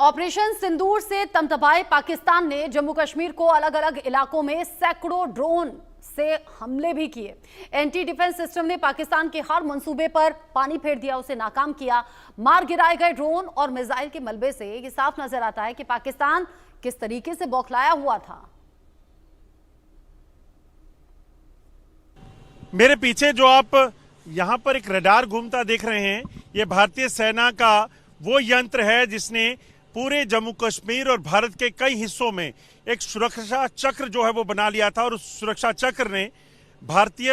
Operation सिंदूर से तमतमाए पाकिस्तान ने जम्मू कश्मीर को अलग अलग इलाकों में सैकड़ों ड्रोन से हमले भी किए। एंटी डिफेंस सिस्टम ने पाकिस्तान के हर मंसूबे पर पानी फेर दिया, उसे नाकाम किया। मार गिराए गए ड्रोन और मिसाइल के मलबे से ये साफ नजर आता है कि पाकिस्तान किस तरीके से बौखलाया हुआ था। मेरे पीछे जो आप यहाँ पर एक रडार घूमता देख रहे हैं, ये भारतीय सेना का वो यंत्र है जिसने पूरे जम्मू कश्मीर और भारत के कई हिस्सों में एक सुरक्षा चक्र जो है वो बना लिया था। और उस सुरक्षा चक्र ने भारतीय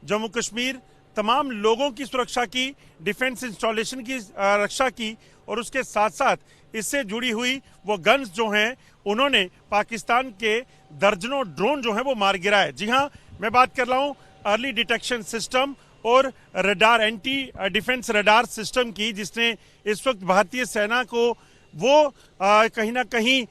जम्मू कश्मीर तमाम लोगों की सुरक्षा की, डिफेंस इंस्टॉलेशन की रक्षा की, और उसके साथ साथ इससे जुड़ी हुई वो गन्स जो हैं उन्होंने पाकिस्तान के दर्जनों ड्रोन जो हैं वो मार गिराए। जी हाँ, मैं बात कर रहा हूँ अर्ली डिटेक्शन सिस्टम और radar, anti defence radar system की, जिसने इस वक्त भारतीय सेना को वो कहीं ना कहीं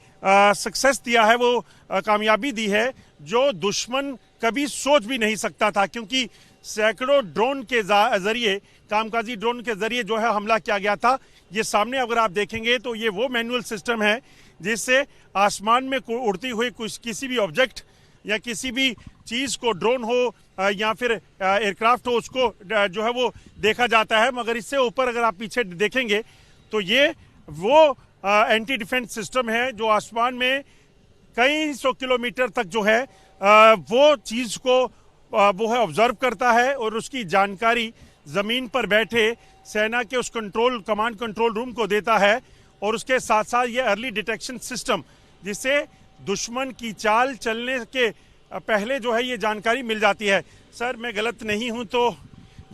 सक्सेस दिया है, वो कामयाबी दी है जो दुश्मन कभी सोच भी नहीं सकता था। क्योंकि सैकड़ों ड्रोन के जरिए, कामकाजी ड्रोन के जरिए जो है हमला किया गया था। ये सामने अगर आप देखेंगे तो ये वो मैनुअल सिस्टम है जिससे आसमान में उड़ती हुई किसी भी ऑब्जेक्ट या किसी भी चीज को, ड्रोन हो या फिर एयरक्राफ्ट हो, उसको जो है वो देखा जाता है। मगर इससे ऊपर अगर आप पीछे देखेंगे तो ये वो एंटी डिफेंस सिस्टम है जो आसमान में कई सौ किलोमीटर तक जो है वो चीज को वो है ऑब्जर्व करता है और उसकी जानकारी जमीन पर बैठे सेना के उस कमांड कंट्रोल रूम को देता है। और उसके साथ साथ ये अर्ली डिटेक्शन सिस्टम, जिससे दुश्मन की चाल चलने के पहले जो है ये जानकारी मिल जाती है। सर, मैं गलत नहीं हूं तो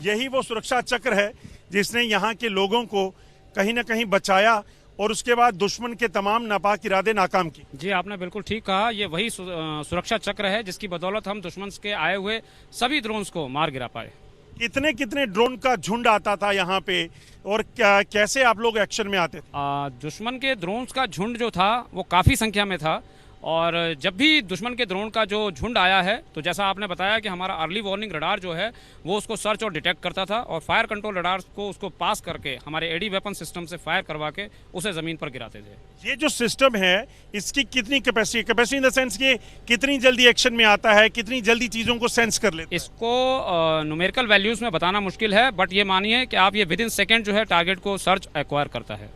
यही वो सुरक्षा चक्र है जिसने यहाँ के लोगों को कहीं ना कहीं बचाया और उसके बाद दुश्मन के तमाम नापाक इरादे नाकाम की। जी, आपने बिल्कुल ठीक कहा। ये वही सुरक्षा चक्र है जिसकी बदौलत हम दुश्मन के आए हुए सभी ड्रोन्स को मार गिरा पाए। कितने कितने ड्रोन का झुंड आता था यहाँ पे और कैसे आप लोग एक्शन में आते थे? दुश्मन के ड्रोन्स का झुंड जो था वो काफी संख्या में था। और जब भी दुश्मन के ड्रोन का जो झुंड आया है तो जैसा आपने बताया कि हमारा अर्ली वार्निंग रडार जो है वो उसको सर्च और डिटेक्ट करता था और फायर कंट्रोल रडार को उसको पास करके हमारे एडी वेपन सिस्टम से फायर करवा के उसे जमीन पर गिराते थे। ये जो सिस्टम है इसकी कितनी कैपेसिटी इन द सेंस कि कितनी जल्दी एक्शन में आता है, कितनी जल्दी चीजों को सेंस कर लेता है? इसको न्यूमेरिकल वैल्यूज में बताना मुश्किल है, बट ये मानिए कि आप ये विद इन सेकेंड जो है टारगेट को सर्च एक्वायर करता है।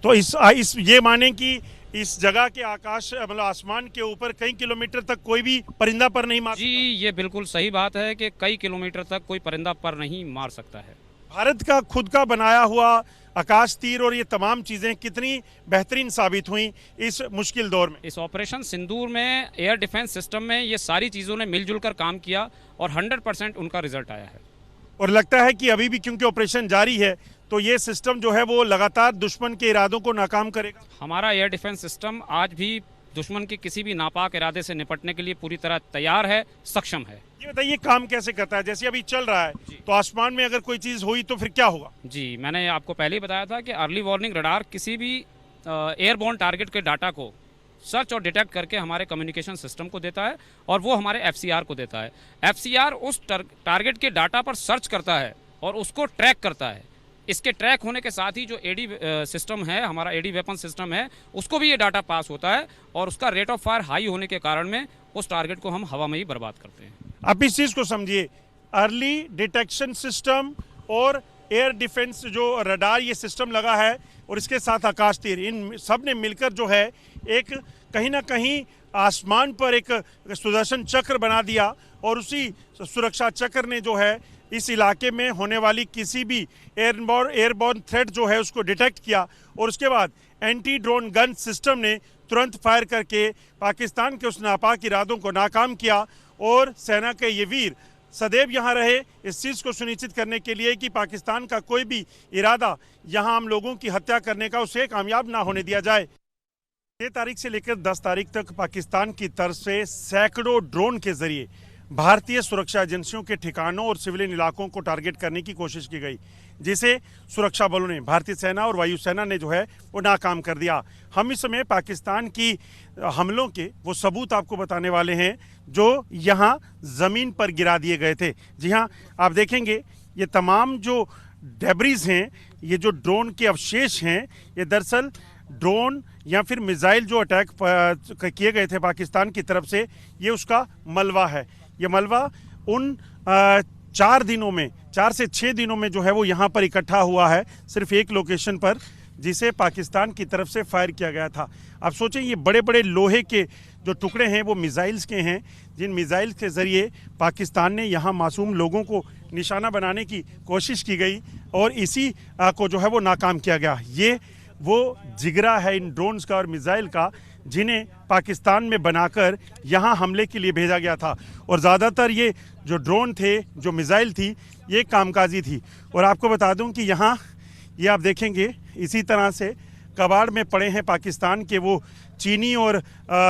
तो इस ये माने कि इस जगह के आकाश मतलब आसमान के ऊपर कई किलोमीटर तक कोई भी परिंदा पर नहीं मार जी, ये बिल्कुल सही बात है कि कई किलोमीटर तक कोई परिंदा पर नहीं मार सकता है। भारत का खुद का बनाया हुआ आकाश तीर और ये तमाम चीजें कितनी बेहतरीन साबित हुई इस मुश्किल दौर में। इस ऑपरेशन सिंदूर में एयर डिफेंस सिस्टम में ये सारी चीजों ने मिलजुल कर काम किया और 100% उनका रिजल्ट आया है। और लगता है कि अभी भी क्योंकि ऑपरेशन जारी है तो ये सिस्टम जो है वो लगातार दुश्मन के इरादों को नाकाम करेगा। हमारा एयर डिफेंस सिस्टम आज भी दुश्मन के किसी भी नापाक इरादे से निपटने के लिए पूरी तरह तैयार है, सक्षम है। ये बताइए काम कैसे करता है? जैसे अभी चल रहा है तो आसमान में अगर कोई चीज हुई तो फिर क्या होगा? जी, मैंने आपको पहले ही बताया था कि अर्ली वार्निंग रडार किसी भी एयरबोर्न टारगेट के डाटा को सर्च और डिटेक्ट करके हमारे कम्युनिकेशन सिस्टम को देता है और वो हमारे एफसीआर को देता है। एफसीआर उस टारगेट के डाटा पर सर्च करता है और उसको ट्रैक करता है। इसके ट्रैक होने के साथ ही जो एडी सिस्टम है, हमारा एडी वेपन सिस्टम है, उसको भी ये डाटा पास होता है और उसका रेट ऑफ फायर हाई होने के कारण में उस टारगेट को हम हवा में ही बर्बाद करते हैं। आप इस चीज को समझिए, अर्ली डिटेक्शन सिस्टम और एयर डिफेंस जो रडार ये सिस्टम लगा है और इसके साथ आकाश तीर, इन सब ने मिलकर जो है एक कहीं ना कहीं आसमान पर एक सुदर्शन चक्र बना दिया। और उसी सुरक्षा चक्र ने जो है इस इलाके में होने वाली किसी भी एयरबोर्न थ्रेट जो है उसको डिटेक्ट किया और उसके बाद एंटी ड्रोन गन सिस्टम ने तुरंत फायर करके पाकिस्तान के उस नापाक इरादों को नाकाम किया। और सेना के ये वीर सदैव यहाँ रहे इस चीज़ को सुनिश्चित करने के लिए कि पाकिस्तान का कोई भी इरादा यहाँ हम लोगों की हत्या करने का उसे कामयाब ना होने दिया जाए। 6 तारीख से लेकर 10 तारीख तक पाकिस्तान की तरफ से सैकड़ों ड्रोन के जरिए भारतीय सुरक्षा एजेंसियों के ठिकानों और सिविलियन इलाकों को टारगेट करने की कोशिश की गई, जिसे सुरक्षा बलों ने, भारतीय सेना और वायुसेना ने जो है वो नाकाम कर दिया। हम इस समय पाकिस्तान की हमलों के वो सबूत आपको बताने वाले हैं जो यहाँ ज़मीन पर गिरा दिए गए थे। जी हाँ, आप देखेंगे ये तमाम जो डेब्रीज हैं, ये जो ड्रोन के अवशेष हैं, ये दरअसल ड्रोन या फिर मिसाइल जो अटैक किए गए थे पाकिस्तान की तरफ से, ये उसका मलबा है। ये मलबा उन 4 से 6 दिनों में जो है वो यहाँ पर इकट्ठा हुआ है, सिर्फ एक लोकेशन पर, जिसे पाकिस्तान की तरफ से फायर किया गया था। आप सोचें, ये बड़े बड़े लोहे के जो टुकड़े हैं वो मिसाइल्स के हैं, जिन मिसाइल्स के ज़रिए पाकिस्तान ने यहाँ मासूम लोगों को निशाना बनाने की कोशिश की गई और इसी को जो है वो नाकाम किया गया। ये वो जिगरा है इन ड्रोन्स का और मिसाइल का, जिन्हें पाकिस्तान में बनाकर यहाँ हमले के लिए भेजा गया था। और ज़्यादातर ये जो ड्रोन थे, जो मिसाइल थी, ये कामकाजी थी। और आपको बता दूं कि यहाँ ये आप देखेंगे इसी तरह से कबाड़ में पड़े हैं पाकिस्तान के वो चीनी और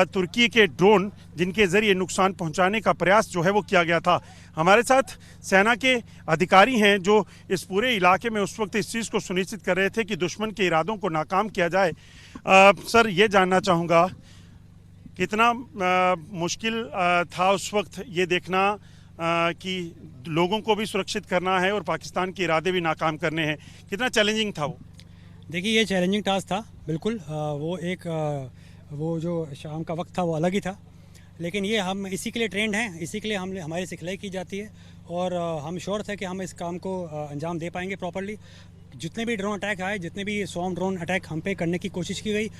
तुर्की के ड्रोन, जिनके ज़रिए नुकसान पहुंचाने का प्रयास जो है वो किया गया था। हमारे साथ सेना के अधिकारी हैं जो इस पूरे इलाके में उस वक्त इस चीज़ को सुनिश्चित कर रहे थे कि दुश्मन के इरादों को नाकाम किया जाए। सर, ये जानना चाहूँगा, कितना मुश्किल था उस वक्त ये देखना कि लोगों को भी सुरक्षित करना है और पाकिस्तान के इरादे भी नाकाम करने हैं? कितना चैलेंजिंग था वो? देखिए, ये चैलेंजिंग टास्क था बिल्कुल। वो जो शाम का वक्त था वो अलग ही था, लेकिन ये हम इसी के लिए ट्रेंड हैं, इसी के लिए हमारी सिखलाई की जाती है और हम श्योर थे कि हम इस काम को अंजाम दे पाएंगे प्रॉपर्ली। जितने भी ड्रोन अटैक आए, जितने भी स्वॉर्म ड्रोन अटैक हम पे करने की कोशिश की गई,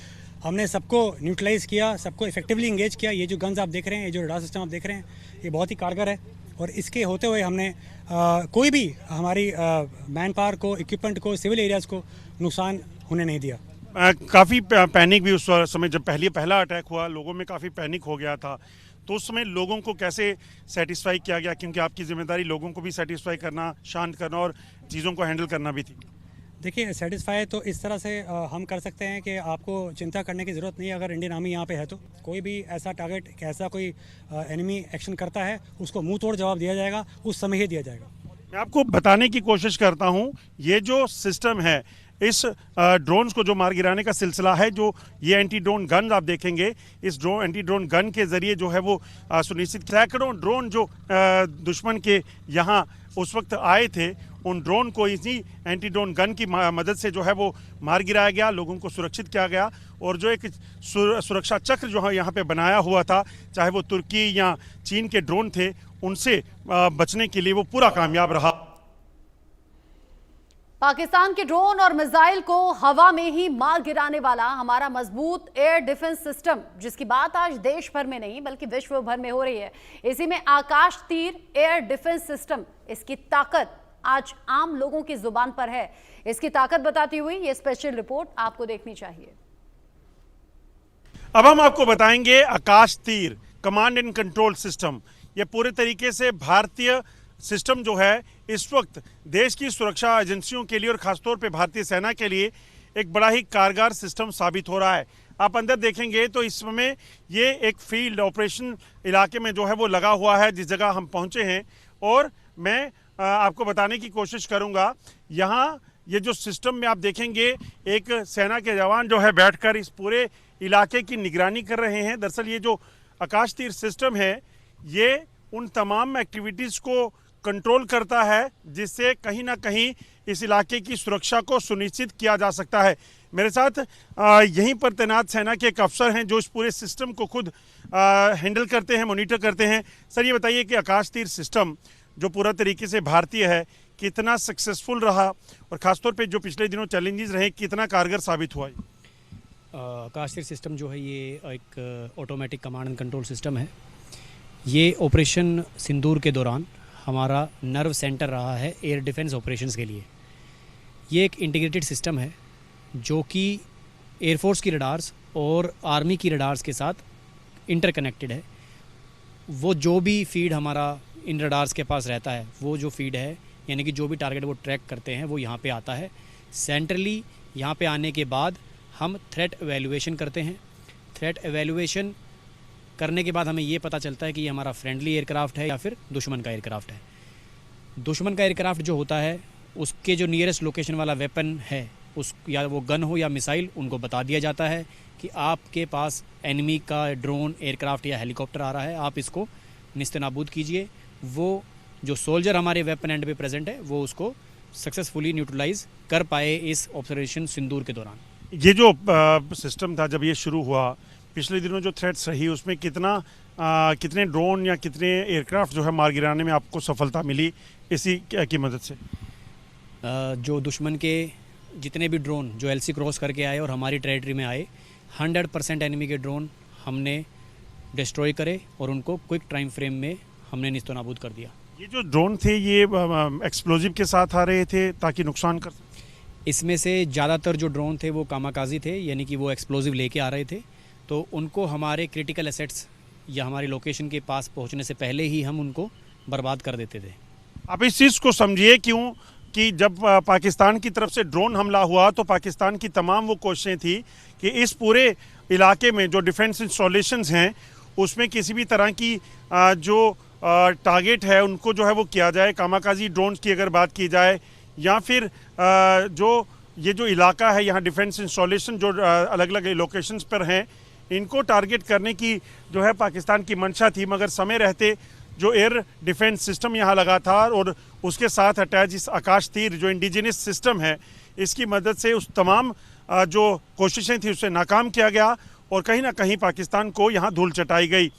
हमने सबको न्यूट्रलाइज़ किया, सबको इफेक्टिवली इंगेज किया। ये जो गन्स आप देख रहे हैं, ये जो रडार सिस्टम आप देख रहे हैं, ये बहुत ही कारगर है और इसके होते हुए हमने कोई भी हमारी मैन पावर को, इक्विपमेंट को, सिविल एरियाज़ को नुकसान होने नहीं दिया। काफ़ी पैनिक भी उस समय जब पहला अटैक हुआ, लोगों में काफ़ी पैनिक हो गया था। तो उस समय लोगों को कैसे सेटिस्फाई किया गया, क्योंकि आपकी जिम्मेदारी लोगों को भी सेटिस्फाई करना, शांत करना और चीज़ों को हैंडल करना भी थी? देखिए, सेटिस्फाई तो इस तरह से हम कर सकते हैं कि आपको चिंता करने की ज़रूरत नहीं है। अगर इंडियन आर्मी यहाँ पे है तो कोई भी ऐसा टारगेट, ऐसा कोई एनिमी एक्शन करता है, उसको मुंह तोड़ जवाब दिया जाएगा, उस समय ही दिया जाएगा। मैं आपको बताने की कोशिश करता हूँ, ये जो सिस्टम है, इस ड्रोन्स को जो मार गिराने का सिलसिला है, जो ये एंटी ड्रोन गन आप देखेंगे, इस एंटी ड्रोन गन के ज़रिए जो है वो सुनिश्चित, सैकड़ों ड्रोन जो दुश्मन के यहाँ उस वक्त आए थे, उन ड्रोन को इसी एंटी ड्रोन गन की मदद से जो है वो मार गिराया गया, लोगों को सुरक्षित किया गया। और जो एक सुरक्षा चक्र जो है यहाँ पे बनाया हुआ था, चाहे वो तुर्की या चीन के ड्रोन थे, उनसे बचने के लिए वो पूरा कामयाब रहा। पाकिस्तान के ड्रोन और मिसाइल को हवा में ही मार गिराने वाला हमारा मजबूत एयर डिफेंस सिस्टम, जिसकी बात आज देश भर में नहीं बल्कि विश्व भर में हो रही है, इसी में आकाश तीर एयर डिफेंस सिस्टम, इसकी ताकत आज आम लोगों की जुबान पर है। इसकी ताकत बताती हुई ये स्पेशल रिपोर्ट आपको देखनी चाहिए। अब हम आपको बताएंगे आकाश तीर कमांड एंड कंट्रोल सिस्टम। ये पूरे तरीके से भारतीय सिस्टम जो है इस वक्त देश की सुरक्षा एजेंसियों के लिए और खासतौर पे भारतीय सेना के लिए एक बड़ा ही कारगर सिस्टम साबित हो रहा है। आप अंदर देखेंगे तो इस समय ये एक फील्ड ऑपरेशन इलाके में जो है वो लगा हुआ है, जिस जगह हम पहुंचे हैं। और मैं आपको बताने की कोशिश करूंगा, यहाँ ये जो सिस्टम में आप देखेंगे, एक सेना के जवान जो है बैठकर इस पूरे इलाके की निगरानी कर रहे हैं। दरअसल ये जो आकाश तीर सिस्टम है, ये उन तमाम एक्टिविटीज़ को कंट्रोल करता है, जिससे कहीं ना कहीं इस इलाके की सुरक्षा को सुनिश्चित किया जा सकता है। मेरे साथ यहीं पर तैनात सेना के एक अफसर हैं जो इस पूरे सिस्टम को खुद हैंडल करते हैं, मॉनिटर करते हैं। सर, ये बताइए कि आकाश तीर सिस्टम जो पूरा तरीके से भारतीय है, कितना सक्सेसफुल रहा और ख़ासतौर पे जो पिछले दिनों चैलेंजेस रहे, कितना कारगर साबित हुआ? आकाश तीर सिस्टम जो है ये एक automatic command and control system है। ये ऑपरेशन सिंदूर के दौरान हमारा नर्व सेंटर रहा है एयर डिफेंस ऑपरेशंस के लिए। ये एक इंटीग्रेटेड सिस्टम है जो कि एयरफोर्स की रडार्स और आर्मी की रडार्स के साथ इंटरकनेक्टेड है। वो जो भी फीड हमारा इन रडार्स के पास रहता है, वो जो फीड है, यानी कि जो भी टारगेट वो ट्रैक करते हैं, वो यहाँ पे आता है सेंट्रली। यहाँ पे आने के बाद हम थ्रेट एवेल्यूएशन करते हैं। थ्रेट एवेल्यूएशन करने के बाद हमें ये पता चलता है कि ये हमारा फ्रेंडली एयरक्राफ्ट है या फिर दुश्मन का एयरक्राफ्ट है। दुश्मन का एयरक्राफ्ट जो होता है, उसके जो नियरेस्ट लोकेशन वाला वेपन है, उस या वो गन हो या मिसाइल, उनको बता दिया जाता है कि आपके पास एनिमी का ड्रोन, एयरक्राफ्ट या हेलीकॉप्टर आ रहा है, आप इसको निस्तेनाबूद कीजिए। वो जो सोल्जर हमारे वेपन एंड पे प्रेजेंट है, वो उसको सक्सेसफुली न्यूट्रलाइज कर पाए इस ऑपरेशन सिंदूर के दौरान। ये जो सिस्टम था जब ये शुरू हुआ, पिछले दिनों जो थ्रेट्स रही उसमें कितने ड्रोन या कितने एयरक्राफ्ट जो है मार गिराने में आपको सफलता मिली इसी की मदद से? जो दुश्मन के जितने भी ड्रोन जो एलसी क्रॉस करके आए और हमारी टेरिटरी में आए, 100% एनिमी के ड्रोन हमने डिस्ट्रॉय करे और उनको क्विक टाइम फ्रेम में हमने निस्तो नाबूद कर दिया। ये जो ड्रोन थे ये एक्सप्लोजिव के साथ आ रहे थे ताकि नुकसान कर सकें? इसमें से ज़्यादातर जो ड्रोन थे वो कामाकाजी थे, यानी कि वो एक्सप्लोजिव लेके आ रहे थे, तो उनको हमारे क्रिटिकल एसेट्स या हमारी लोकेशन के पास पहुंचने से पहले ही हम उनको बर्बाद कर देते थे। आप इस चीज़ को समझिए क्यों कि जब पाकिस्तान की तरफ से ड्रोन हमला हुआ तो पाकिस्तान की तमाम वो कोशिशें थी कि इस पूरे इलाके में जो डिफेंस इंस्टॉलेशंस हैं उसमें किसी भी तरह की जो टारगेट है उनको जो है वो किया जाए। कामाकाजी ड्रोन्स की अगर बात की जाए या फिर जो ये जो इलाका है यहाँ डिफेंस इंस्टॉलेशन जो अलग अलग लोकेशंस पर हैं इनको टारगेट करने की जो है पाकिस्तान की मंशा थी, मगर समय रहते जो एयर डिफेंस सिस्टम यहाँ लगा था और उसके साथ अटैच इस आकाश तीर जो इंडिजिनस सिस्टम है इसकी मदद से उस तमाम जो कोशिशें थी उससे नाकाम किया गया और कहीं ना कहीं पाकिस्तान को यहाँ धूल चटाई गई।